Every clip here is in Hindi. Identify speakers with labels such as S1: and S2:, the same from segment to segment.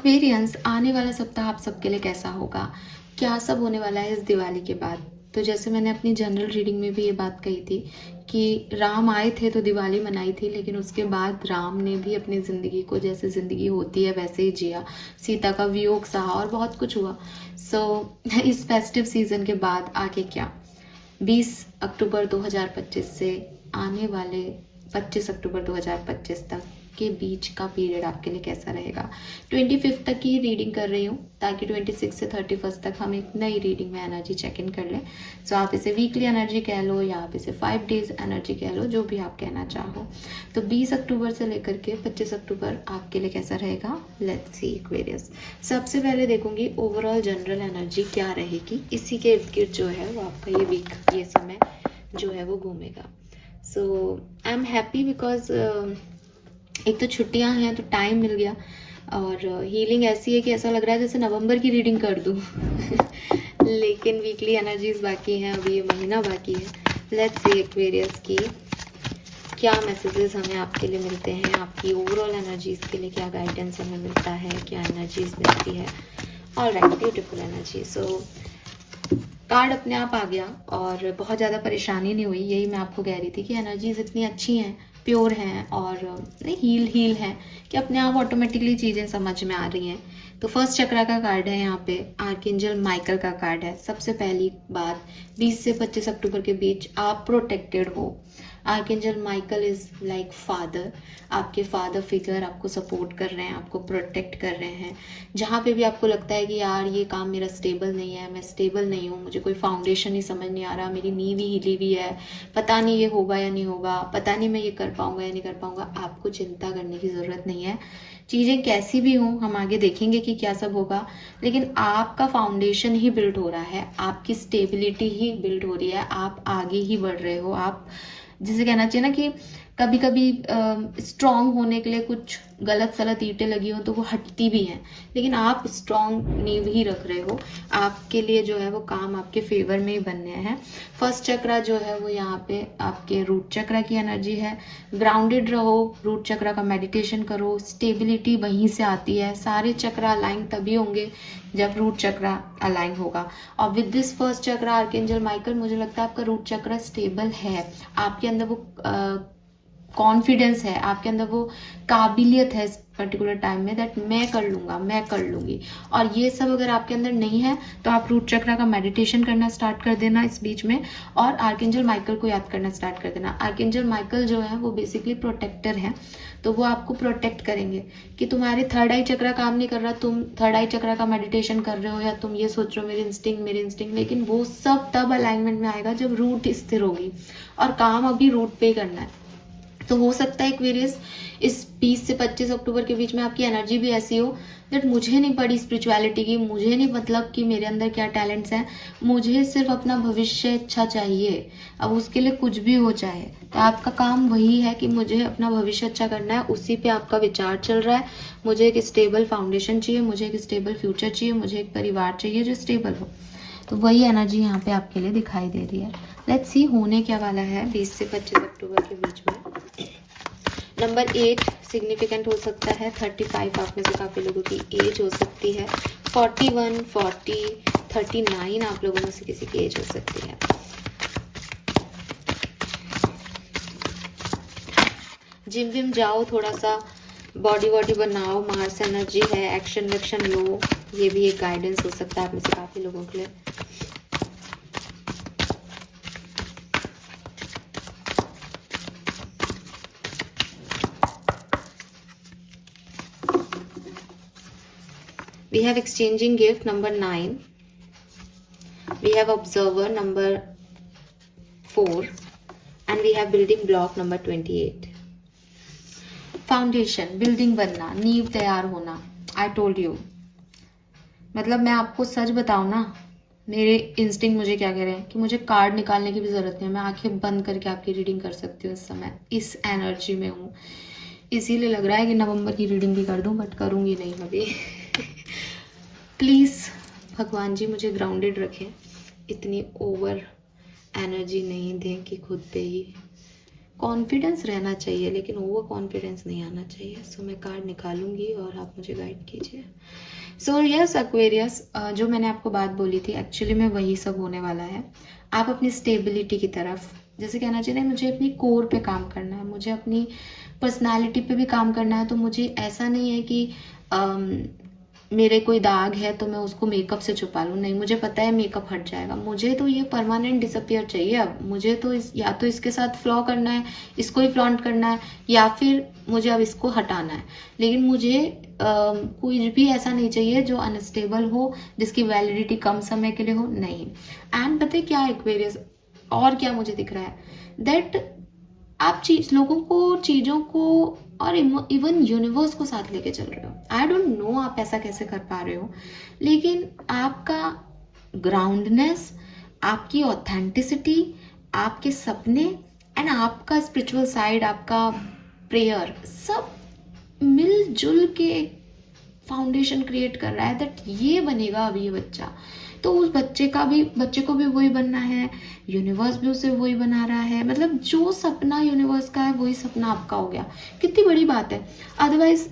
S1: एक्वेरियंस, आने वाला सप्ताह आप सबके लिए कैसा होगा? क्या सब होने वाला है इस दिवाली के बाद? तो जैसे मैंने अपनी जनरल रीडिंग में भी ये बात कही थी कि राम आए थे तो दिवाली मनाई थी, लेकिन उसके बाद राम ने भी अपनी ज़िंदगी को जैसे ज़िंदगी होती है वैसे ही जिया, सीता का वियोग सहा और बहुत कुछ हुआ। इस फेस्टिव सीज़न के बाद आगे क्या? 20 अक्टूबर 2025 से आने वाले 25 अक्टूबर 2025 तक के बीच का पीरियड आपके लिए कैसा रहेगा? 25 तक की रीडिंग कर रही हूँ ताकि 26 से 31 तक हम एक नई रीडिंग में एनर्जी चेक इन कर लें। सो आप इसे वीकली एनर्जी कह लो या आप इसे 5 डेज एनर्जी कह लो, जो भी आप कहना चाहो। तो 20 अक्टूबर से लेकर के 25 अक्टूबर आपके लिए कैसा रहेगा? Let's see Aquarius. सबसे पहले देखूंगी ओवरऑल जनरल एनर्जी क्या रहेगी, इसी के इर्द गिर्द जो है वो आपका ये वीक, ये समय जो है वो घूमेगा। सो आई एम हैप्पी बिकॉज एक तो छुट्टियां हैं तो टाइम मिल गया, और हीलिंग ऐसी है कि ऐसा लग रहा है जैसे नवंबर की रीडिंग कर दूं लेकिन वीकली एनर्जीज बाकी हैं, अभी ये महीना बाकी है। लेट्स सी एक्वेरियस की क्या मैसेजेस हमें आपके लिए मिलते हैं, आपकी ओवरऑल एनर्जीज के लिए क्या गाइडेंस हमें मिलता है, क्या एनर्जीज मिलती है। Alright, beautiful energy. So card अपने आप आ गया और बहुत ज़्यादा परेशानी नहीं हुई। यही मैं आपको कह रही थी कि एनर्जीज इतनी अच्छी हैं, प्योर हैं और हील हैं कि अपने आप ऑटोमेटिकली चीज़ें समझ में आ रही हैं। तो फर्स्ट चक्रा का कार्ड है यहाँ पे, आर्कएंजल माइकल का कार्ड है। सबसे पहली बात, 20 से 25 अक्टूबर के बीच आप प्रोटेक्टेड हो। Archangel Michael is like father, आपके फादर फिगर आपको सपोर्ट कर रहे हैं, आपको प्रोटेक्ट कर रहे हैं। जहाँ पे भी आपको लगता है कि यार ये काम मेरा स्टेबल नहीं है, मैं स्टेबल नहीं हूँ, मुझे कोई फाउंडेशन ही समझ नहीं आ रहा, मेरी नींव ही हिली हुई है, पता नहीं ये होगा या नहीं होगा, पता नहीं मैं ये कर पाऊंगा या नहीं कर पाऊंगा, आपको चिंता करने की ज़रूरत नहीं है। चीज़ें कैसी भी हों, हम आगे देखेंगे कि क्या सब होगा, लेकिन आपका फाउंडेशन ही बिल्ड हो रहा है, आपकी स्टेबिलिटी ही बिल्ड हो रही है, आप आगे ही बढ़ रहे हो। आप जिसे कहना चाहिए ना कि कभी कभी स्ट्रांग होने के लिए कुछ गलत सलत ईंटें लगी हो तो वो हटती भी हैं, लेकिन आप स्ट्रांग नींव ही रख रहे हो। आपके लिए जो है वो काम आपके फेवर में ही बनने हैं। फर्स्ट चक्रा जो है वो यहाँ पे आपके रूट चक्रा की एनर्जी है। ग्राउंडेड रहो, रूट चक्रा का मेडिटेशन करो, स्टेबिलिटी वहीं से आती है। सारे चक्रा अलाइन तभी होंगे जब रूट चक्रा अलाइन होगा। और with this first chakra archangel Michael, मुझे लगता है आपका रूट चक्रा स्टेबल है, आपके अंदर वो कॉन्फिडेंस है, आपके अंदर वो काबिलियत है इस पर्टिकुलर टाइम में दैट मैं कर लूंगा, मैं कर लूंगी। और ये सब अगर आपके अंदर नहीं है तो आप रूट चक्रा का मेडिटेशन करना स्टार्ट कर देना इस बीच में, और आर्कएंजल माइकल को याद करना स्टार्ट कर देना। आर्कएंजल माइकल जो है वो बेसिकली प्रोटेक्टर है, तो वो आपको प्रोटेक्ट करेंगे कि तुम्हारे थर्ड आई चक्रा काम नहीं कर रहा, तुम थर्ड आई चक्रा का मेडिटेशन कर रहे हो या तुम ये सोच रहे हो मेरे इंस्टिंक्ट, लेकिन वो सब तब अलाइनमेंट में आएगा जब रूट स्थिर होगी, और काम अभी रूट पे ही करना है। तो हो सकता है एक्वेरियस इस 20 से 25 अक्टूबर के बीच में आपकी एनर्जी भी ऐसी हो दैट मुझे नहीं पड़ी स्पिरिचुअलिटी की, मुझे नहीं मतलब कि मेरे अंदर क्या टैलेंट्स हैं, मुझे सिर्फ अपना भविष्य अच्छा चाहिए। अब उसके लिए कुछ भी हो जाए, तो आपका काम वही है कि मुझे अपना भविष्य अच्छा करना है, उसी पे आपका विचार चल रहा है। मुझे एक स्टेबल फाउंडेशन चाहिए, मुझे एक स्टेबल फ्यूचर चाहिए, मुझे एक परिवार चाहिए जो स्टेबल हो। तो वही एनर्जी यहाँ पे आपके लिए दिखाई दे रही है। लेट्स सी होने क्या वाला है 20 से 25 अक्टूबर के बीच में। नंबर 8 सिग्निफिकेंट हो सकता है, 35 आप में से काफ़ी लोगों की एज हो सकती है, 41, 40, 39 आप लोगों में से किसी की एज हो सकती है। जिम विम जाओ, थोड़ा सा बॉडी वॉडी बनाओ, मार्स एनर्जी है, एक्शन वेक्शन लो, ये भी एक गाइडेंस हो सकता है आप में से काफ़ी लोगों के लिए। We have exchanging gift number 9. We have observer number 4. And we have building block number 28. Foundation, building बनना, नींव तैयार होना। आई टोल्ड यू, मतलब मैं आपको सच बताऊं ना, मेरे इंस्टिंक्ट मुझे क्या कह रहे हैं कि मुझे कार्ड निकालने की भी जरूरत नहीं है, मैं आंखें बंद करके आपकी रीडिंग कर सकती हूँ इस समय, इस एनर्जी में हूँ। इसीलिए लग रहा है कि नवंबर की रीडिंग भी कर दूं, बट करूंगी नहीं अभी प्लीज़ भगवान जी मुझे ग्राउंडेड रखें, इतनी ओवर एनर्जी नहीं दें कि खुद पे ही कॉन्फिडेंस रहना चाहिए, लेकिन ओवर कॉन्फिडेंस नहीं आना चाहिए। सो मैं कार्ड निकालूंगी और आप मुझे गाइड कीजिए। सो यस एक्वेरियस, जो मैंने आपको बात बोली थी एक्चुअली में वही सब होने वाला है। आप अपनी स्टेबिलिटी की तरफ, जैसे कहना चाहिए ना, मुझे अपनी कोर पे काम करना है, मुझे अपनी पर्सनालिटी पे भी काम करना है। तो मुझे ऐसा नहीं है कि मेरे कोई दाग है तो मैं उसको मेकअप से छुपा लूँ, नहीं, मुझे पता है मेकअप हट जाएगा, मुझे तो ये परमानेंट डिसअपियर चाहिए। अब मुझे तो या तो इसके साथ फ्लॉ करना है, इसको ही फ्लॉन्ट करना है, या फिर मुझे अब इसको हटाना है। लेकिन मुझे कोई भी ऐसा नहीं चाहिए जो अनस्टेबल हो, जिसकी वैलिडिटी कम समय के लिए हो, नहीं। एंड पता है क्या एक्वेरियस, और क्या मुझे दिख रहा है, दैट आप लोगों को, चीज़ों को और इवन यूनिवर्स को साथ लेके चल रहे हो। आई डोंट नो आप ऐसा कैसे कर पा रहे हो, लेकिन आपका ग्राउंडनेस, आपकी ऑथेंटिसिटी, आपके सपने एंड आपका स्पिरिचुअल साइड, आपका प्रेयर, सब मिलजुल के फाउंडेशन क्रिएट कर रहा है दैट ये बनेगा अब ये बच्चा। तो उस बच्चे को भी वही बनना है, यूनिवर्स भी उसे वही बना रहा है। मतलब जो सपना यूनिवर्स का है वही सपना आपका हो गया। कितनी बड़ी बात है। अदरवाइज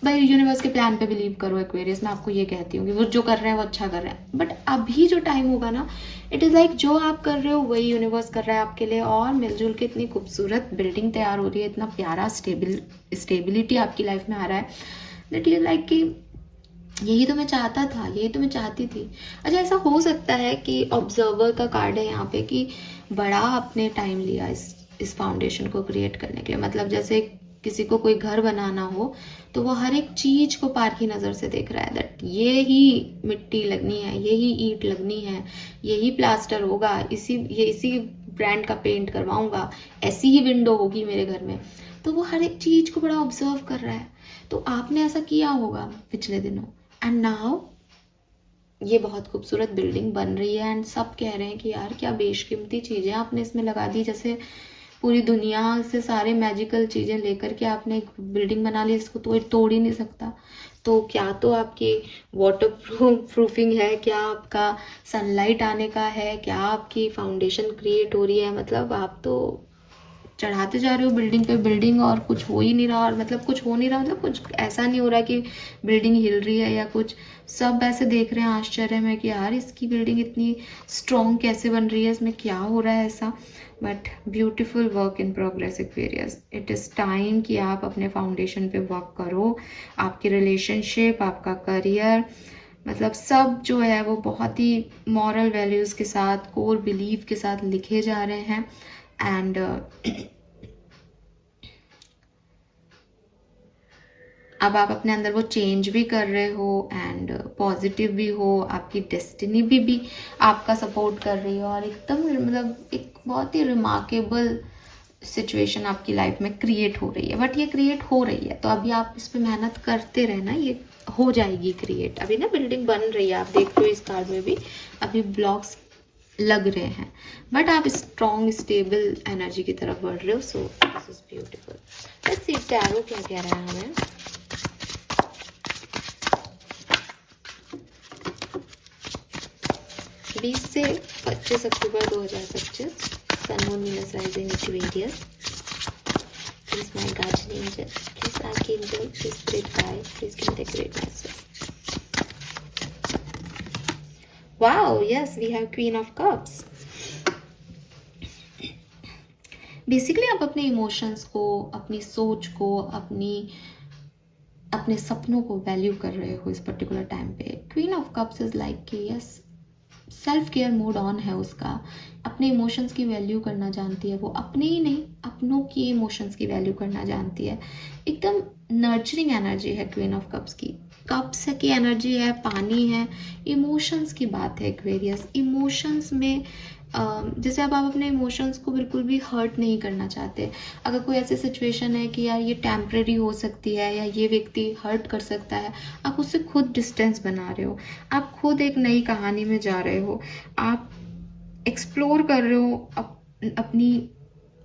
S1: भाई यूनिवर्स के प्लान पे बिलीव करो एक्वेरियस, मैं आपको ये कहती हूँ कि वो जो कर रहे हैं वो अच्छा कर रहे हैं। बट अभी जो टाइम होगा ना, इट इज़ लाइक जो आप कर रहे हो वही यूनिवर्स कर रहा है आपके लिए। और मिलजुल के इतनी खूबसूरत बिल्डिंग तैयार हो रही है, इतना प्यारा स्टेबिलिटी आपकी लाइफ में आ रहा है दैट यू लाइक कि यही तो मैं चाहता था, यही तो मैं चाहती थी। अच्छा, ऐसा हो सकता है कि ऑब्जर्वर का कार्ड है यहाँ पे कि बड़ा आपने टाइम लिया इस फाउंडेशन को क्रिएट करने के लिए। मतलब जैसे किसी को कोई घर बनाना हो तो वो हर एक चीज को पार की नजर से देख रहा है दैट ये ही मिट्टी लगनी है, यही ईंट लगनी है, यही प्लास्टर होगा, इसी ब्रांड का पेंट करवाऊंगा, ऐसी ही विंडो होगी मेरे घर में। तो वो हर एक चीज को बड़ा ऑब्जर्व कर रहा है। तो आपने ऐसा किया होगा पिछले दिनों, एंड नाउ ये बहुत खूबसूरत बिल्डिंग बन रही है एंड सब कह रहे हैं कि यार क्या बेशकीमती चीज़ें आपने इसमें लगा दी। जैसे पूरी दुनिया से सारे मैजिकल चीज़ें लेकर के आपने एक बिल्डिंग बना ली, इसको तो तोड़ ही नहीं सकता। तो क्या तो आपकी वाटर प्रूफिंग है, क्या आपका सनलाइट आने का है, क्या आपकी फाउंडेशन क्रिएट हो रही है। मतलब आप तो चढ़ाते जा रहे हो बिल्डिंग पे बिल्डिंग और कुछ हो ही नहीं रहा। और मतलब कुछ हो नहीं रहा, मतलब कुछ ऐसा नहीं हो रहा कि बिल्डिंग हिल रही है या कुछ। सब ऐसे देख रहे हैं आश्चर्य में कि यार इसकी बिल्डिंग इतनी स्ट्रॉन्ग कैसे बन रही है, इसमें क्या हो रहा है ऐसा। But beautiful work in progress Aquarius, it is time कि आप अपने फाउंडेशन पे वर्क करो। आपकी रिलेशनशिप, आपका करियर, मतलब सब जो है वो बहुत ही मॉरल वैल्यूज़ के साथ, कोर बिलीव के साथ लिखे जा रहे हैं। एंड अब आप अपने अंदर वो चेंज भी कर रहे हो एंड पॉजिटिव भी हो, आपकी डेस्टिनी भी आपका सपोर्ट कर रही है। और एकदम मतलब एक बहुत ही रिमार्केबल सिचुएशन आपकी लाइफ में क्रिएट हो रही है। बट ये क्रिएट हो रही है तो अभी आप इस पर मेहनत करते रहना, ये हो जाएगी क्रिएट। अभी ना बिल्डिंग बन रही है, आप देख रहे हो इस कार्ड में भी अभी ब्लॉक्स लग रहे हैं, बट आप स्ट्रॉन्ग स्टेबल एनर्जी की तरफ बढ़ रहे हो। So this is beautiful. Let's see tarot क्या कह रहा है हमें। 20 से 25 October 2025, sun moon Venus rising Aquarius. Please my guardian angel, please archangel, please spirit guide, please give the great message. Wow, yes, we have Queen of Cups. Basically आप अपने इमोशंस को, अपनी सोच को, अपने सपनों को वैल्यू कर रहे हो इस पर्टिकुलर टाइम पे। Queen of cups is like कि yes, self care mode on है उसका। अपने इमोशंस की वैल्यू करना जानती है वो, अपने ही नहीं अपनों की इमोशंस की वैल्यू करना जानती है। एकदम नर्चरिंग एनर्जी है क्वीन ऑफ कप्स की। कप्स की एनर्जी है, पानी है, इमोशंस की बात है एक्वेरियस। इमोशंस में जैसे अब आप अपने इमोशंस को बिल्कुल भी हर्ट नहीं करना चाहते। अगर कोई ऐसी सिचुएशन है कि यार ये टेम्परेरी हो सकती है या ये व्यक्ति हर्ट कर सकता है, आप उससे खुद डिस्टेंस बना रहे हो, आप खुद एक नई कहानी में जा रहे हो, आप एक्सप्लोर कर रहे हो अपनी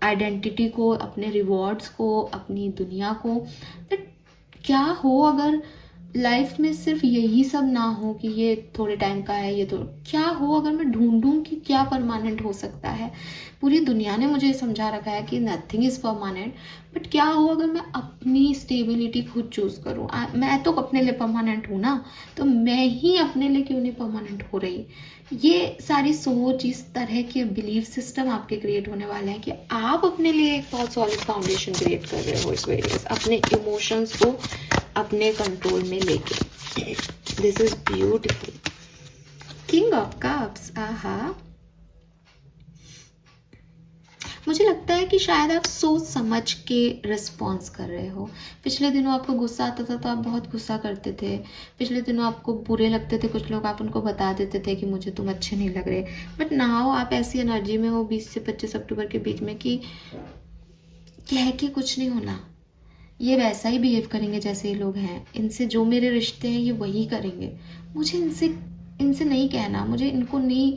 S1: आइडेंटिटी को, अपने रिवॉर्ड्स को, अपनी दुनिया को। क्या हो अगर लाइफ में सिर्फ यही सब ना हो कि ये थोड़े टाइम का है, ये तो क्या हो अगर मैं ढूंढूं कि क्या परमानेंट हो सकता है। पूरी दुनिया ने मुझे समझा रखा है कि नथिंग इज़ परमानेंट, बट क्या हो अगर मैं अपनी स्टेबिलिटी खुद चूज़ करूँ। मैं तो अपने लिए परमानेंट हूँ ना, तो मैं ही अपने लिए क्यों नहीं परमानेंट हो रही। ये सारी सोच, इस तरह के बिलीफ सिस्टम आपके क्रिएट होने वाले हैं कि आप अपने लिए एक बहुत सॉलिड फाउंडेशन क्रिएट कर रहे हो इस वेरियस अपने इमोशंस को अपने कंट्रोल में लेके। This is beautiful. King of cups, आहा। मुझे लगता है कि शायद आप सोच समझ के रिस्पॉन्स कर रहे हो। पिछले दिनों आपको गुस्सा आता था तो आप बहुत गुस्सा करते थे। पिछले दिनों आपको बुरे लगते थे कुछ लोग, आप उनको बता देते थे कि मुझे तुम अच्छे नहीं लग रहे। बट नाउ आप ऐसी एनर्जी में हो 20 से 25 अक्टूबर के बीच में कि कह के कुछ नहीं होना। ये वैसा ही बिहेव करेंगे जैसे ये लोग हैं। इनसे जो मेरे रिश्ते हैं ये वही करेंगे। मुझे इनसे इनसे नहीं कहना, मुझे इनको नहीं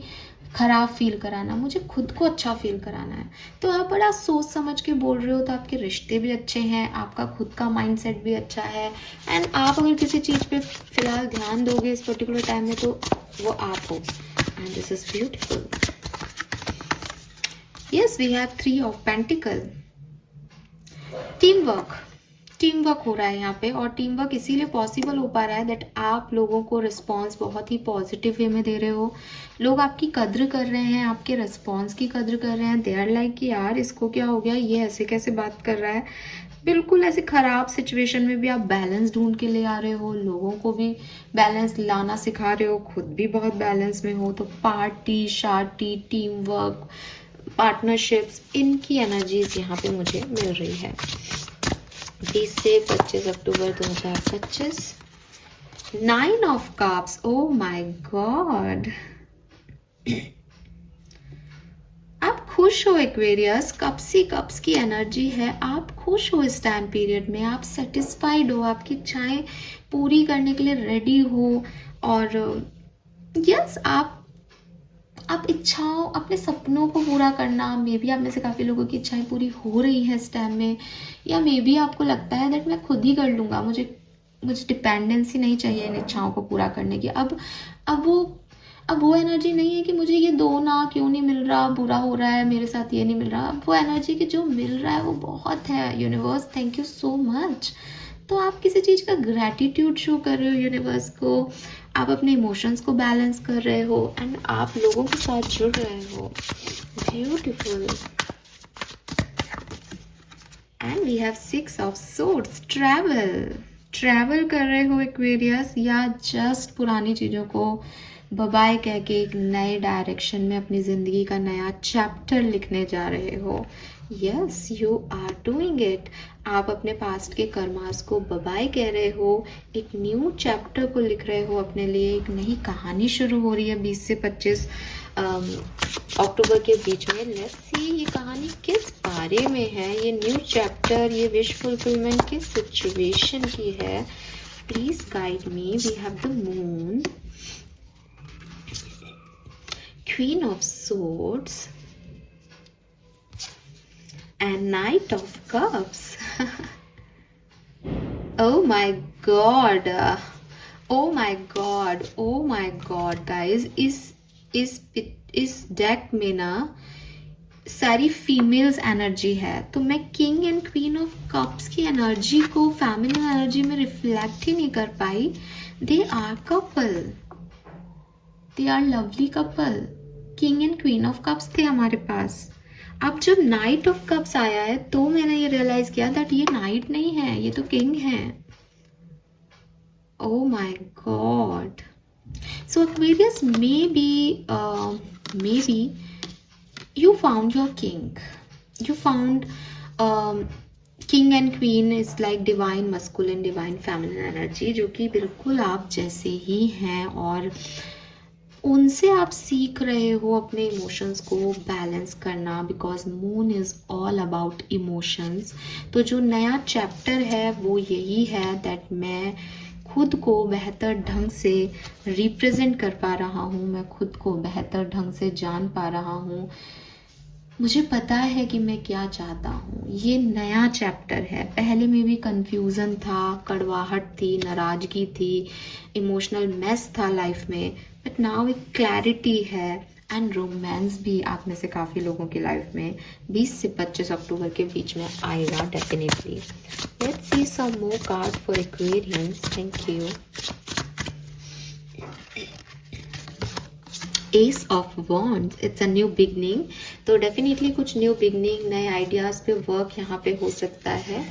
S1: खराब फील कराना, मुझे खुद को अच्छा फील कराना है। तो आप बड़ा सोच समझ के बोल रहे हो, तो आपके रिश्ते भी अच्छे हैं, आपका खुद का माइंडसेट भी अच्छा है। एंड आप अगर किसी चीज़ पे फिलहाल ध्यान दोगे इस पर्टिकुलर टाइम में, तो वो आप हो। And this is beautiful. Yes, we have 3 of pentacle. Team work हो रहा है यहाँ पे, और टीम वर्क इसीलिए पॉसिबल हो पा रहा है दैट आप लोगों को रिस्पॉन्स बहुत ही पॉजिटिव वे में दे रहे हो। लोग आपकी कद्र कर रहे हैं, आपके रिस्पॉन्स की कद्र कर रहे हैं। दे आर लाइक कि यार इसको क्या हो गया, ये ऐसे कैसे बात कर रहा है। बिल्कुल ऐसे खराब सिचुएशन में भी आप बैलेंस ढूंढ के ले आ रहे हो, लोगों को भी बैलेंस लाना सिखा रहे हो, खुद भी बहुत बैलेंस में हो। तो पार्टी शार्टी, टीम वर्क, पार्टनरशिप्स, इनकी एनर्जीज यहाँ पे मुझे मिल रही है। 20 से 25 October 2025। 9 of cups, O my God. आप खुश हो एक्वेरियस, कप्स ही कप्स की एनर्जी है। आप खुश हो इस टाइम पीरियड में, आप सेटिस्फाइड हो, आपकी इच्छाएं पूरी करने के लिए रेडी हो। और यस, आप इच्छाओं, अपने सपनों को पूरा करना। मे बी आप में से काफ़ी लोगों की इच्छाएं पूरी हो रही हैं इस टाइम में, या मे बी आपको लगता है दैट मैं खुद ही कर लूँगा, मुझे डिपेंडेंसी नहीं चाहिए इन इच्छाओं को पूरा करने की। अब वो एनर्जी नहीं है कि मुझे ये दो ना, क्यों नहीं मिल रहा, बुरा हो रहा है मेरे साथ, ये नहीं मिल रहा। अब वो एनर्जी की जो मिल रहा है वो बहुत है। Universe, thank you so much. तो आप किसी चीज़ का ग्रैटिट्यूड शो कर रहे हो यूनिवर्स को, आप अपने इमोशंस को बैलेंस कर रहे हो, एंड आप लोगों के साथ जुड़ रहे हो। Beautiful. And we have 6 of swords. Travel कर रहे हो एक्वेरियस, या जस्ट पुरानी चीज़ों को बाय कह के एक नए डायरेक्शन में अपनी ज़िंदगी का नया चैप्टर लिखने जा रहे हो। Yes, you are doing it. आप अपने पास्ट के कर्मास को बाय कह रहे हो, एक न्यू चैप्टर को लिख रहे हो अपने लिए। एक नई कहानी शुरू हो रही है 20 से 25 अक्टूबर के बीच में। लेट्स सी ये कहानी किस बारे में है, ये न्यू चैप्टर, ये विश फुलफिलमेंट किस सिचुएशन की है। Please guide me. We have the moon, queen of swords, and Knight of Cups. Oh my god. Oh my god. Oh my god, guys. इस डेक में ना सारी फीमेल्स एनर्जी है, तो मैं king and queen of cups की एनर्जी को फैमिली एनर्जी में रिफ्लेक्ट ही नहीं कर पाई। They are couple, they are lovely couple. King and queen of cups थे हमारे पास। अब जब नाइट ऑफ कप्स आया है तो मैंने ये रियलाइज किया दैट ये नाइट नहीं है, ये तो किंग है। ओ my God. So Aquarius, may be you found your king. You found king and queen is like divine masculine, divine feminine energy, जो कि बिल्कुल आप जैसे ही हैं, और उनसे आप सीख रहे हो अपने इमोशंस को बैलेंस करना, because moon is all about emotions. तो जो नया चैप्टर है वो यही है दैट मैं खुद को बेहतर ढंग से रिप्रेजेंट कर पा रहा हूँ, मैं खुद को बेहतर ढंग से जान पा रहा हूँ। मुझे पता है कि मैं क्या चाहता हूँ। ये नया चैप्टर है। पहले में भी कंफ्यूजन था, कड़वाहट थी, नाराजगी थी, इमोशनल मेस था लाइफ में, बट नाउ एक क्लैरिटी है एंड रोमांस भी आप में से काफ़ी लोगों की लाइफ में 20 से 25 अक्टूबर के बीच में आएगा definitely. Let's see some more card for Aquarians. Thank you. Ace of wands, it's a new beginning. तो डेफिनेटली कुछ न्यू बिगनिंग, नए आइडियाज़ पे वर्क यहाँ पे हो सकता है।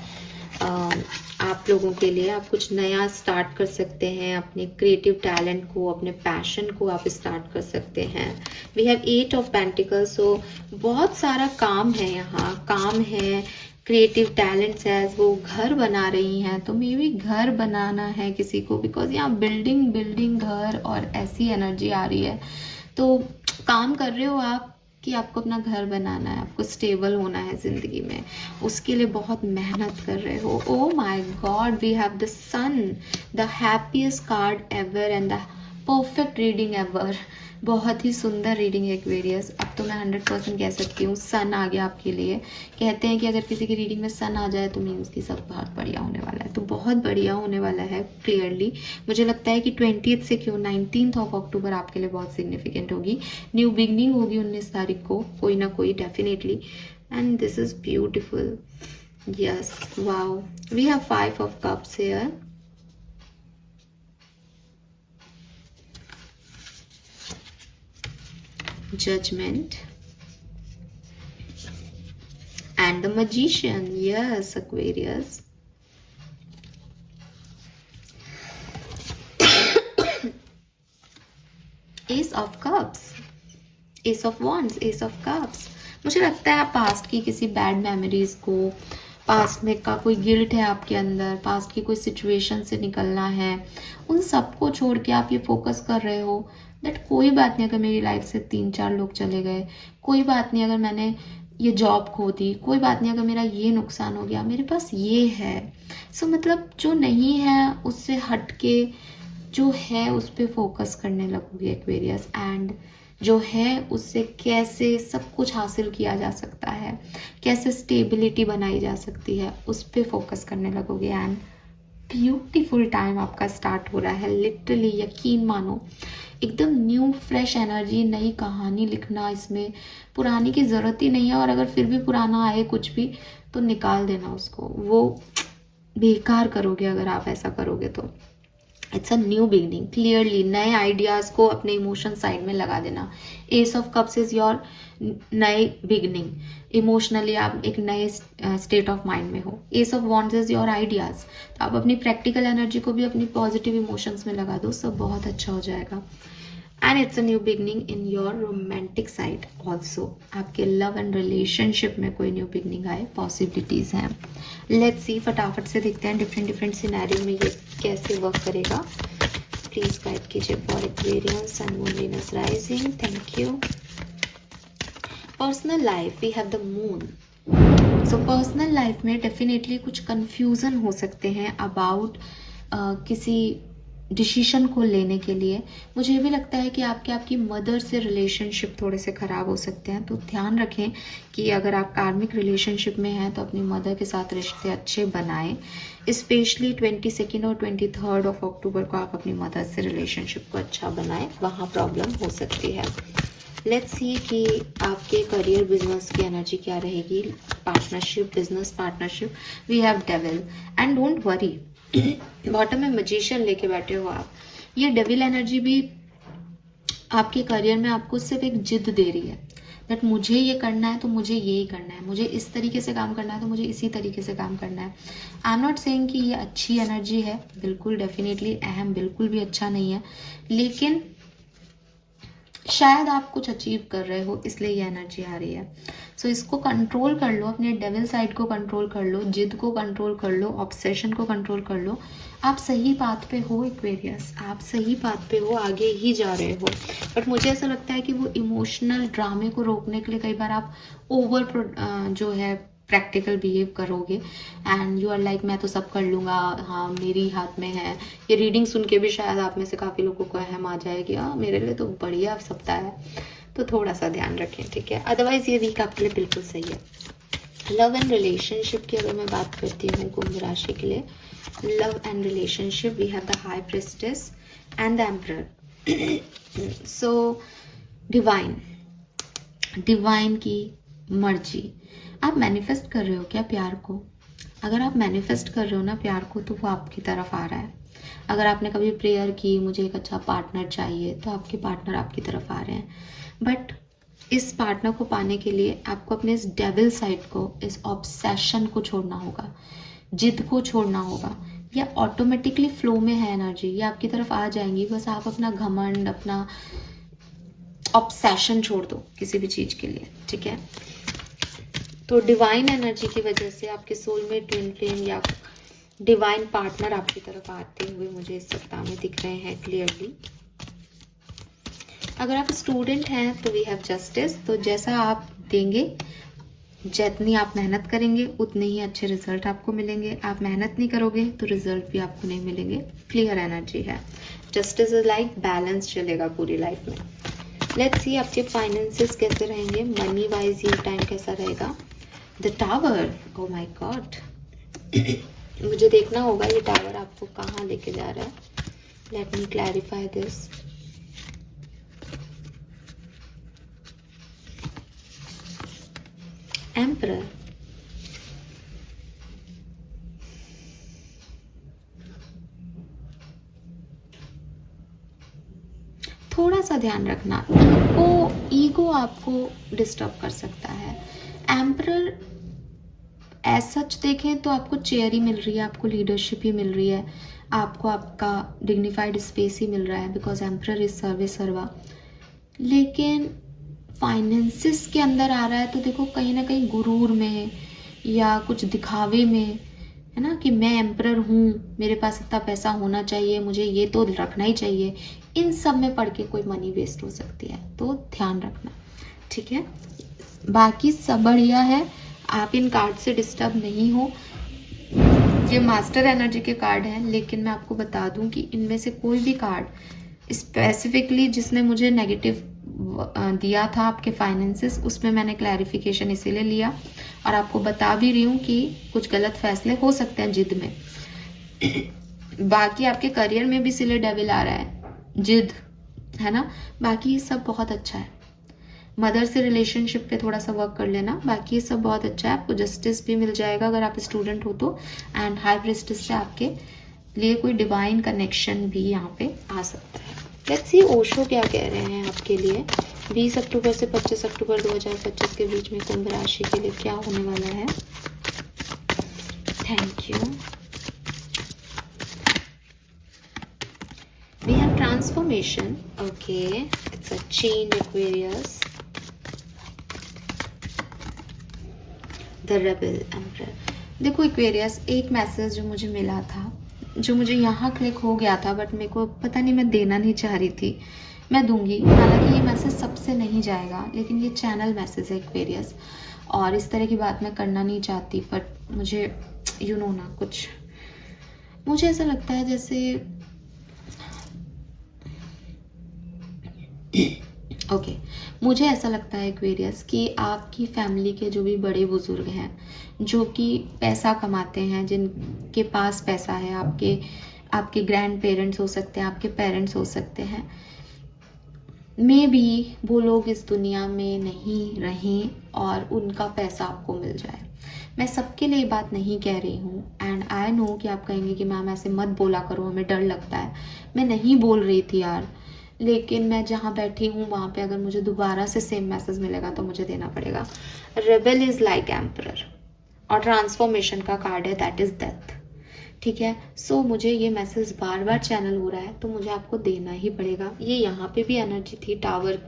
S1: आप लोगों के लिए आप कुछ नया स्टार्ट कर सकते हैं, अपने क्रिएटिव टैलेंट को, अपने पैशन को आप स्टार्ट कर सकते हैं। वी हैव 8 ऑफ पेंटिकल्स, सो बहुत सारा काम है यहाँ, काम है, क्रिएटिव टैलेंट्स है। वो घर बना रही हैं तो मे बी घर बनाना है किसी को, बिकॉज यहाँ बिल्डिंग बिल्डिंग घर और ऐसी एनर्जी आ रही है। तो काम कर रहे हो आप कि आपको अपना घर बनाना है, आपको स्टेबल होना है ज़िंदगी में, उसके लिए बहुत मेहनत कर रहे हो। Oh my God, we have the sun, the happiest card ever and the perfect reading ever. बहुत ही सुंदर रीडिंग है एक्वेरियस। अब तो मैं 100% कह सकती हूँ सन आ गया आपके लिए। कहते हैं कि अगर किसी की रीडिंग में सन आ जाए तो मीन्स कि सब बहुत बढ़िया होने वाला है, तो बहुत बढ़िया होने वाला है क्लियरली। मुझे लगता है कि 20th से क्यों 19th ऑफ अक्टूबर आपके लिए बहुत सिग्निफिकेंट होगी। न्यू बिगनिंग होगी 19 तारीख को, कोई ना कोई definitely, and this is beautiful. Yes, wow, we have 5 of cups here. Judgment and the Magician. Yes, Aquarius. Ace of Cups, Ace of Wands, Ace of Cups. मुझे लगता है आप पास्ट की किसी बैड मेमोरीज को, पास्ट में का कोई गिल्ट है आपके अंदर, पास्ट की कोई सिचुएशन से निकलना है, उन सबको छोड़ के आप ये फोकस कर रहे हो दैट कोई बात नहीं अगर मेरी लाइफ से 3-4 लोग चले गए, कोई बात नहीं अगर मैंने ये जॉब खो दी, कोई बात नहीं अगर मेरा ये नुकसान हो गया, मेरे पास ये है। सो मतलब जो नहीं है उससे हट के जो है उस पर फोकस करने लगोगे एक्वेरियस, एंड जो है उससे कैसे सब कुछ हासिल किया जा सकता है, कैसे स्टेबिलिटी बनाई जा सकती है, उस पर फोकस करने लगोगे। एंड ब्यूटीफुल टाइम आपका स्टार्ट हो रहा है लिटरली, यकीन मानो, एकदम न्यू फ्रेश एनर्जी, नई कहानी लिखना, इसमें पुरानी की ज़रूरत ही नहीं है। और अगर फिर भी पुराना आए कुछ भी तो निकाल देना उसको, वो बेकार करोगे अगर आप ऐसा करोगे तो। It's a new beginning, clearly नए आइडियाज़ को अपने इमोशन साइड में लगा देना। S of cups is your नए बिगनिंग, इमोशनली आप एक नए स्टेट ऑफ माइंड में हो। S of wands is your ideas, तो आप अपनी प्रैक्टिकल एनर्जी को भी अपनी पॉजिटिव इमोशंस में लगा दो, सब बहुत अच्छा हो जाएगा। And it's a new beginning in your romantic side also, आपके लव एंड रिलेशनशिप में कोई न्यू बिगनिंग आए, पॉसिबिलिटीज़ हैं। लेट्स सी, फटाफट से देखते हैं डिफरेंट सिनेरियो में ये कैसे वर्क करेगा। प्लीज गाइड कीजिए for Aquarius, sun, moon, Venus, rising. Thank you. Personal life, we have the moon. So personal life में डेफिनेटली कुछ कंफ्यूजन हो सकते हैं अबाउट किसी डिसीजन को लेने के लिए। मुझे भी लगता है कि आपकी मदर से रिलेशनशिप थोड़े से ख़राब हो सकते हैं, तो ध्यान रखें कि अगर आप कार्मिक रिलेशनशिप में हैं तो अपनी मदर के साथ रिश्ते अच्छे बनाएं। स्पेशली 22 और 23 ऑफ अक्टूबर को आप अपनी मदर से रिलेशनशिप को अच्छा बनाएं, वहाँ प्रॉब्लम हो सकती है। लेट्स सी कि आपके करियर बिजनेस की एनर्जी क्या रहेगी। Partnership, business partnership, we have devil and don't worry. Bottom में मजिशियन लेके बैठे हो आप। ये डेविल एनर्जी भी आपके करियर में आपको सिर्फ एक जिद दे रही है दैट मुझे ये करना है तो मुझे यही करना है, मुझे इस तरीके से काम करना है तो मुझे इसी तरीके से काम करना है। आई एम नॉट सेइंग कि ये अच्छी एनर्जी है, बिल्कुल डेफिनेटली अहम बिल्कुल भी अच्छा नहीं है, लेकिन शायद आप कुछ अचीव कर रहे हो इसलिए ये एनर्जी आ रही है। सो इसको कंट्रोल कर लो, अपने डेविल साइड को कंट्रोल कर लो, जिद को कंट्रोल कर लो, ऑब्सेशन को कंट्रोल कर लो। आप सही बात पे हो एक्वेरियस, आप सही बात पे हो, आगे ही जा रहे हो। बट मुझे ऐसा लगता है कि वो इमोशनल ड्रामे को रोकने के लिए कई बार आप ओवर जो है प्रैक्टिकल बिहेव करोगे एंड यू आर लाइक मैं तो सब कर लूँगा, हाँ मेरी हाथ में है। ये रीडिंग सुन के भी शायद आप में से काफ़ी लोगों को अहम आ जाए कि हाँ मेरे लिए तो बढ़िया सप्ताह है, तो थोड़ा सा ध्यान रखें, ठीक है। अदरवाइज ये वीक आपके लिए बिल्कुल सही है। लव एंड रिलेशनशिप की अगर मैं बात करती हूँ कुंभ राशि के लिए, love and relationship, we have the high priestess and the emperor. So divine की मर्जी, आप मैनिफेस्ट कर रहे हो क्या प्यार को? अगर आप मैनिफेस्ट कर रहे हो ना प्यार को, तो वो आपकी तरफ आ रहा है। अगर आपने कभी प्रेयर की मुझे एक अच्छा पार्टनर चाहिए, तो आपके पार्टनर आपकी तरफ आ रहे हैं। बट इस पार्टनर को पाने के लिए आपको अपने इस डेविल साइड को, इस ऑब्सेशन को छोड़ना होगा, जिद को छोड़ना होगा। या ऑटोमेटिकली फ्लो में है एनर्जी, ये आपकी तरफ आ जाएंगी। बस आप अपना घमंड, अपना ऑब्सेशन छोड़ दो किसी भी चीज़ के लिए, ठीक है। तो डिवाइन एनर्जी की वजह से आपके सोलमेट, ट्विन फ्लेम या डिवाइन पार्टनर आपकी तरफ आते हुए मुझे इस सप्ताह में दिख रहे हैं क्लियरली। अगर आप स्टूडेंट हैं तो वी हैव जस्टिस। तो जैसा आप देंगे, जितनी आप मेहनत करेंगे उतने ही अच्छे रिजल्ट आपको मिलेंगे। आप मेहनत नहीं करोगे तो रिजल्ट भी आपको नहीं मिलेंगे। क्लियर एनर्जी है। जस्टिस इज लाइक बैलेंस चलेगा पूरी लाइफ में। लेट्स सी आपके फाइनेंसेस कैसे रहेंगे, मनी वाइज ये टाइम कैसा रहेगा। The tower, O my God, मुझे देखना होगा ये टावर आपको कहाँ लेके जा रहा है। Let me clarify this. Emperor, थोड़ा सा ध्यान रखना, ईगो आपको डिस्टर्ब कर सकता है। एम्परर एज सच देखें तो आपको चेयर ही मिल रही है, आपको लीडरशिप ही मिल रही है, आपको आपका डिग्निफाइड स्पेस ही मिल रहा है, बिकॉज एम्परर इज सर्वे सर्वा। लेकिन फाइनेंसिस के अंदर आ रहा है तो देखो कहीं ना कहीं गुरूर में या कुछ दिखावे में, है ना, कि मैं एम्परर हूँ, मेरे पास इतना पैसा होना चाहिए, मुझे ये तो रखना ही चाहिए। इन सब में पढ़ के कोई मनी वेस्ट हो सकती है, तो ध्यान रखना, ठीक है। बाकी सब बढ़िया है, आप इन कार्ड से डिस्टर्ब नहीं हो। ये मास्टर एनर्जी के कार्ड हैं, लेकिन मैं आपको बता दूं कि इनमें से कोई भी कार्ड स्पेसिफिकली जिसने मुझे नेगेटिव दिया था आपके फाइनेंसेस, उसमें मैंने क्लैरिफिकेशन इसीलिए लिया और आपको बता भी रही हूँ कि कुछ गलत फैसले हो सकते हैं जिद में। बाकी आपके करियर में भी इसीलिए डेविल आ रहा है, जिद, है ना। बाकी सब बहुत अच्छा है। मदर से रिलेशनशिप पे थोड़ा सा वर्क कर लेना, बाकी ये सब बहुत अच्छा है। आपको जस्टिस भी मिल जाएगा अगर आप स्टूडेंट हो तो, एंड हाई प्रिस्टेस से आपके लिए कोई डिवाइन कनेक्शन भी यहाँ पे आ सकता है। लेट्स सी ओशो क्या कह रहे हैं आपके लिए 20 अक्टूबर से 25 अक्टूबर 2025 के बीच में कुंभ राशि के लिए क्या होने वाला है। Thank you. We have transformation. Okay, it's a change, Aquarius. The Rebel Emperor. देखो Aquarius, एक मैसेज जो मुझे मिला था, जो मुझे यहाँ क्लिक हो गया था, बट मेरे को पता नहीं, मैं देना नहीं चाह रही थी। मैं दूंगी, हालांकि ये मैसेज सबसे नहीं जाएगा, लेकिन ये चैनल मैसेज है Aquarius, और इस तरह की बात मैं करना नहीं चाहती, बट मुझे यू नो ना, कुछ मुझे ऐसा लगता है जैसे ओके मुझे ऐसा लगता है एक्वेरियस कि आपकी फैमिली के जो भी बड़े बुजुर्ग हैं, जो कि पैसा कमाते हैं, जिनके पास पैसा है, आपके ग्रैंड पेरेंट्स हो सकते हैं, आपके पेरेंट्स हो सकते हैं, मे बी वो लोग इस दुनिया में नहीं रहें और उनका पैसा आपको मिल जाए। मैं सबके लिए बात नहीं कह रही हूँ, एंड आई नो कि आप कहेंगे कि मैम ऐसे मत बोला करो, हमें डर लगता है। मैं नहीं बोल रही थी यार, लेकिन मैं जहाँ बैठी हूँ वहाँ पे अगर मुझे दोबारा से सेम मैसेज मिलेगा तो मुझे देना पड़ेगा। रेबेल इज लाइक एम्परर, और ट्रांसफॉर्मेशन का कार्ड है, दैट इज डेथ, ठीक है। सो मुझे ये मैसेज बार बार चैनल हो रहा है, तो मुझे आपको देना ही पड़ेगा। ये यहाँ पे भी एनर्जी थी टावर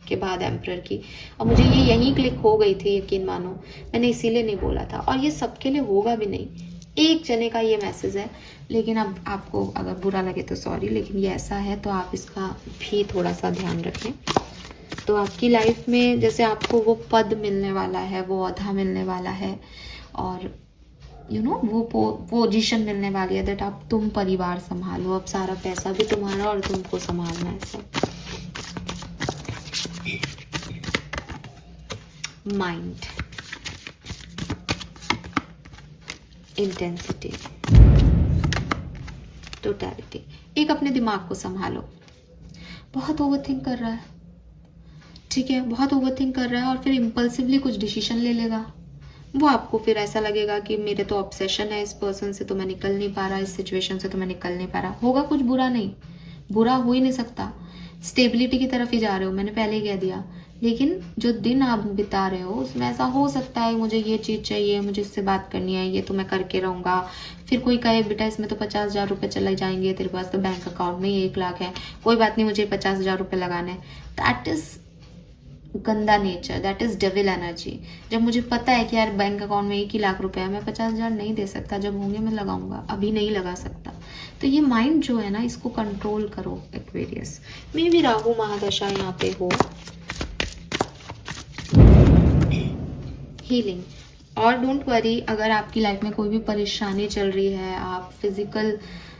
S1: के बाद एम्परर की, और मुझे ये यहीं क्लिक हो गई थी, यकीन मानो, मैंने इसीलिए नहीं बोला था, और ये सबके लिए होगा भी नहीं, एक जने का ये मैसेज है। लेकिन अब आपको अगर बुरा लगे तो सॉरी, लेकिन ये ऐसा है, तो आप इसका भी थोड़ा सा ध्यान रखें। तो आपकी लाइफ में जैसे आपको वो पद मिलने वाला है, वो ओहदा मिलने वाला है, और यू नो वो पोजीशन मिलने वाली है, दैट आप तुम परिवार संभालो, अब सारा पैसा भी तुम्हारा और तुमको संभालना है सब। Mind, intensity, totality. एक अपने दिमाग को संभालो। बहुत ओवरथिंक कर रहा है, ठीक है, बहुत ओवरथिंक कर रहा है और फिर इम्पल्सिवली कुछ डिसीजन ले लेगा। वो आपको फिर ऐसा लगेगा कि मेरे तो ऑब्सेशन है इस पर्सन से, तो मैं निकल नहीं पा रहा, इस सिचुएशन से तो मैं निकल नहीं पा रहा। होगा कुछ बुरा नहीं, बुरा हो ही नहीं सकता, स्टेबिलिटी की तरफ ही जा रहे हो, मैंने पहले ही कह दिया। लेकिन जो दिन आप बिता रहे हो उसमें ऐसा हो सकता है, मुझे ये चीज़ चाहिए, मुझे इससे बात करनी है, ये तो मैं करके रहूँगा। फिर कोई कहे बेटा इसमें तो 50,000 रुपये चले जाएंगे, तेरे पास तो बैंक अकाउंट में ही 1 लाख है, कोई बात नहीं, मुझे 50,000 रुपये लगाने। दैट इज़ गंदा nature, that is devil energy. जब मुझे पता है कि यार बैंक अकाउंट में 1 ही लाख रुपए है, मैं 50,000 नहीं दे सकता, जब होंगे मैं लगाऊंगा, अभी नहीं लगा सकता। तो ये माइंड जो है ना, इसको कंट्रोल करो एक्वेरियस। मे भी राहु महादशा यहाँ पे हो। हीलिंग। और डोंट वरी, अगर आपकी लाइफ में कोई भी परेशानी चल रही है, आप फिजिकल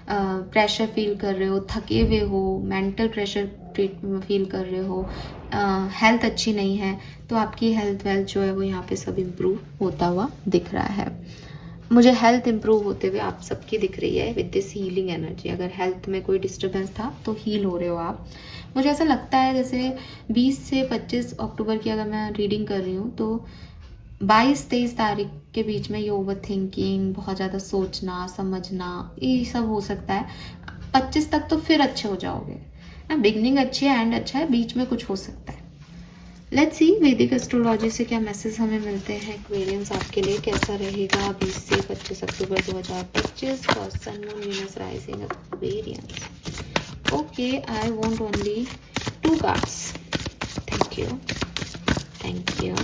S1: प्रेशर फील कर रहे हो, थके हुए हो, मेंटल प्रेशर फील कर रहे हो, हेल्थ अच्छी नहीं है, तो आपकी हेल्थ वेल्थ जो है वो यहाँ पे सब इम्प्रूव होता हुआ दिख रहा है। मुझे हेल्थ इम्प्रूव होते हुए आप सबकी दिख रही है विद दिस हीलिंग एनर्जी। अगर हेल्थ में कोई डिस्टर्बेंस था तो हील हो रहे हो आप। मुझे ऐसा लगता है जैसे 20 से 25 अक्टूबर की अगर मैं रीडिंग कर रही हूँ तो 22-23 तारीख के बीच में ये ओवर थिंकिंग, बहुत ज़्यादा सोचना समझना, ये सब हो सकता है। 25 तक तो फिर अच्छे हो जाओगे ना, बिगनिंग अच्छी है, एंड अच्छा है, बीच में कुछ हो सकता है। लेट्स सी वैदिक एस्ट्रोलॉजी से क्या मैसेज हमें मिलते हैं। एक्वेरियंस आपके लिए कैसा रहेगा 20 से 25 October 2025 for sun moon Venus rising Aquarians. Okay, I want only 2 cards. Thank you, thank you.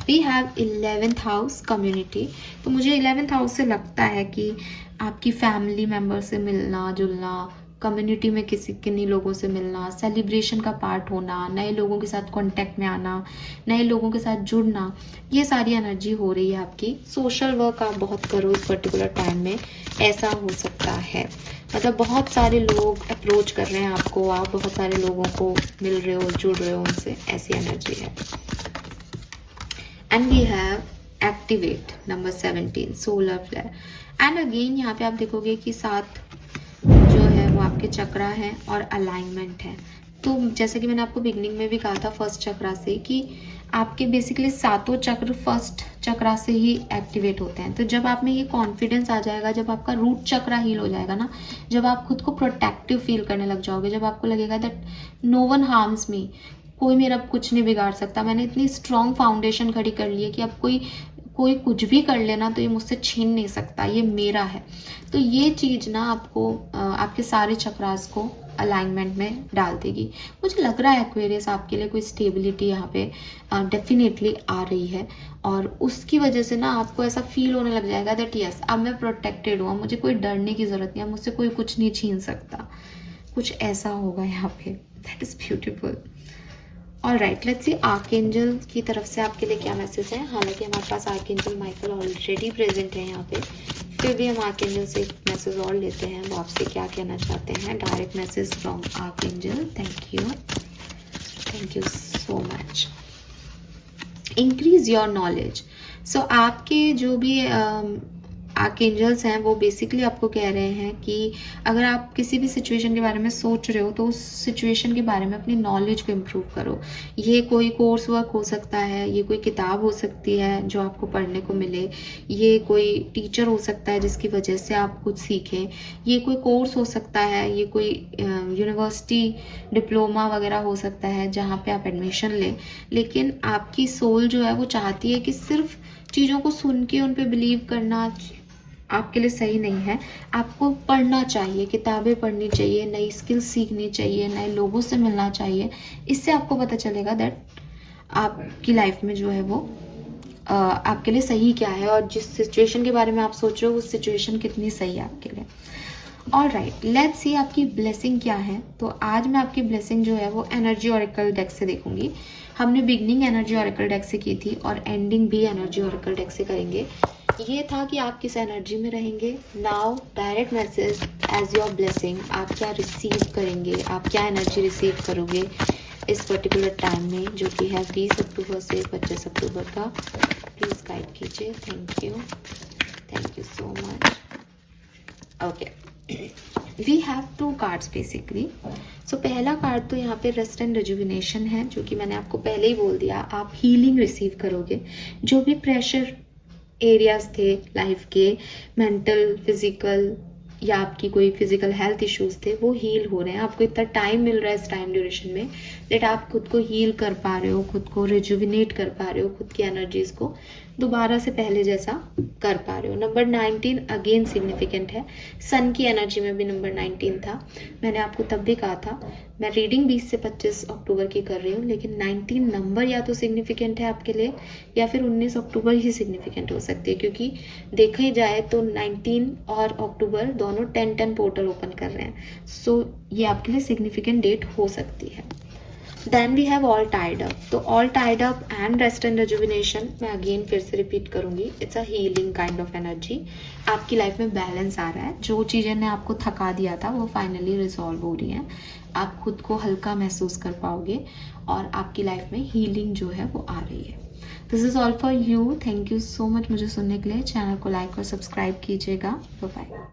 S1: We have 11th house community. तो मुझे 11th हाउस से लगता है कि आपकी फैमिली मेम्बर से मिलना जुलना, कम्युनिटी में किन्हीं लोगों से मिलना, सेलिब्रेशन का पार्ट होना, नए लोगों के साथ कांटेक्ट में आना, नए लोगों के साथ जुड़ना, ये सारी एनर्जी हो रही है आपकी। सोशल वर्क आप बहुत करो इस पर्टिकुलर टाइम में, ऐसा हो सकता है। मतलब बहुत सारे लोग अप्रोच कर रहे हैं आपको, आप बहुत सारे लोगों को मिल रहे हो, जुड़ रहे हो उनसे, ऐसी एनर्जी है। And we have activate number 17 solar flare. And again यहाँ पे आप देखोगे कि 7 जो है वो आपके चक्रा है और अलाइनमेंट है। तो जैसे कि मैंने आपको बिगनिंग में भी कहा था फर्स्ट चक्रा से, कि आपके बेसिकली 7 चक्र फर्स्ट चक्रा से ही एक्टिवेट होते हैं। तो जब आप में ये कॉन्फिडेंस आ जाएगा, जब आपका रूट चक्रा हील हो जाएगा ना, जब आप खुद को प्रोटेक्टिव फील करने लग जाओगे, जब आपको लगेगा दैट नो वन हार्म्स मी, कोई मेरा कुछ नहीं बिगाड़ सकता, मैंने इतनी स्ट्रॉन्ग फाउंडेशन खड़ी कर ली है कि अब कोई कुछ भी कर लेना तो ये मुझसे छीन नहीं सकता, ये मेरा है। तो ये चीज़ ना आपको आपके सारे चक्रास को अलाइनमेंट में डाल देगी। मुझे लग रहा है एक्वेरियस आपके लिए कोई स्टेबिलिटी यहाँ पे डेफिनेटली आ रही है, और उसकी वजह से ना आपको ऐसा फील होने लग जाएगा दैट यस अब मैं प्रोटेक्टेड हूँ, मुझे कोई डरने की ज़रूरत नहीं है, मुझसे कोई कुछ नहीं छीन सकता, कुछ ऐसा होगा यहाँ पे। That is beautiful. All right, let's see archangel की तरफ से आपके लिए क्या मैसेज है। हालांकि हमारे पास आर्कएंजल माइकल ऑलरेडी प्रेजेंट है यहाँ पे, फिर भी हम आर्कएंजल से एक मैसेज और लेते हैं, वो आपसे क्या कहना चाहते हैं। Direct message from archangel. Thank you so much. Increase your knowledge. So आपके जो भी आर्कएंजल्स हैं वो बेसिकली आपको कह रहे हैं कि अगर आप किसी भी सिचुएशन के बारे में सोच रहे हो तो उस सिचुएशन के बारे में अपनी नॉलेज को इम्प्रूव करो। ये कोई कोर्स वर्क हो सकता है, ये कोई किताब हो सकती है जो आपको पढ़ने को मिले, ये कोई टीचर हो सकता है जिसकी वजह से आप कुछ सीखें, ये कोई कोर्स हो सकता है, ये कोई यूनिवर्सिटी डिप्लोमा वगैरह हो सकता है जहाँ पे आप एडमिशन लें। लेकिन आपकी सोल जो है वो चाहती है कि सिर्फ चीज़ों को सुन के उन पर बिलीव करना आपके लिए सही नहीं है। आपको पढ़ना चाहिए, किताबें पढ़नी चाहिए, नई स्किल्स सीखनी चाहिए, नए लोगों से मिलना चाहिए। इससे आपको पता चलेगा दैट आपकी लाइफ में जो है वो आपके लिए सही क्या है, और जिस सिचुएशन के बारे में आप सोच रहे हो उस सिचुएशन कितनी सही है आपके लिए। ऑल राइट, लेट्स सी आपकी ब्लेसिंग क्या है। तो आज मैं आपकी ब्लेसिंग जो है वो एनर्जी ऑरेकल डेक से देखूंगी। हमने बिगनिंग एनर्जी ऑरेकल डेक से की थी और एंडिंग भी एनर्जी ऑरेकल डेक से करेंगे। ये था कि आप किस एनर्जी में रहेंगे। Now direct message as your blessing, आप क्या रिसीव करेंगे, आप क्या एनर्जी रिसीव करोगे इस पर्टिकुलर टाइम में, जो कि है 20 अक्टूबर से 25 अक्टूबर का। प्लीज़ गाइड कीजिए। Thank you so much. Okay, we have 2 cards basically. So पहला कार्ड तो यहाँ पे रेस्ट एंड रिजुविनेशन है, जो कि मैंने आपको पहले ही बोल दिया, आप हीलिंग रिसीव करोगे। जो भी प्रेशर एरियाज थे लाइफ के, मेंटल, फिजिकल या आपकी कोई फिजिकल हेल्थ इश्यूज थे, वो हील हो रहे हैं। आपको इतना टाइम मिल रहा है इस टाइम ड्यूरेशन में दैट आप खुद को हील कर पा रहे हो, खुद को रिजुविनेट कर पा रहे हो, खुद की एनर्जीज को दोबारा से पहले जैसा कर पा रहे हो। नंबर 19 अगेन सिग्निफिकेंट है। सन की एनर्जी में भी नंबर 19 था। मैंने आपको तब भी कहा था मैं रीडिंग 20 से 25 अक्टूबर की कर रही हूँ, लेकिन 19 नंबर या तो सिग्निफिकेंट है आपके लिए या फिर 19 अक्टूबर ही सिग्निफिकेंट हो सकती है, क्योंकि देखा ही जाए तो 19 और अक्टूबर दोनों 10-10 पोर्टल ओपन कर रहे हैं। सो ये आपके लिए सिग्निफिकेंट डेट हो सकती है। Then we have all tied up. तो all tied up and rest and rejuvenation, मैं अगेन फिर से रिपीट करूंगी, it's a healing kind of energy. आपकी लाइफ में बैलेंस आ रहा है। जो चीज़ें ने आपको थका दिया था वो फाइनली रिजॉल्व हो रही हैं। आप खुद को हल्का महसूस कर पाओगे और आपकी लाइफ में हीलिंग जो है वो आ रही है। This is all for you. Thank you so much मुझे सुनने के लिए। चैनल को लाइक और सब्सक्राइब कीजिएगा। Bye bye.